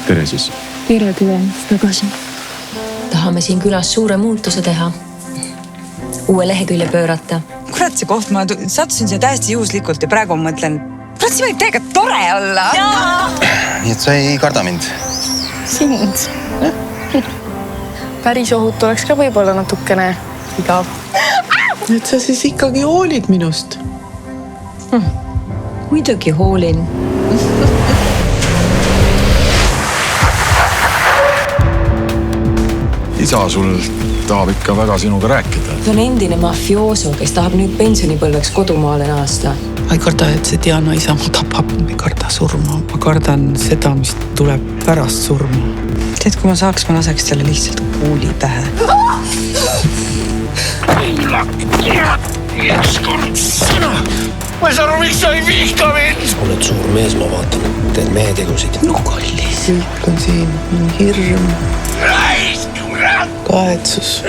Tere siis. Tere tulemast tagasi. Tahame siin külas suure muutuse teha. Uue lehekülje pöörata. Kurat, see koht, ma sattusin siia täiesti juhuslikult ja praegu mõtlen, kurat, see võib täiega tore olla. Nii et sa ei karda mind? Sind. Päris ohut oleks ka võib-olla natukene igav. Et sa siis ikkagi hoolid minust. Muidugi hoolin. Isa sul tahab ikka väga sinuga rääkida. See on endine mafiooso, kes tahab nüüd pensionipõlveks kodumaale naasta. Ma ei karda, et see Diana isa mu tapab. Ma ei karda surma. Ma kardan seda, mis tuleb pärast surma. Tead, kui ma saaks, ma laseks talle lihtsalt kuuli pähe. Ma ei saa aru, miks sa ei vihka mind? Oled suur mees, ma vaatan, teed mehe tegusid. No kallis. Kõik on siin. On hirm. Kahetsus.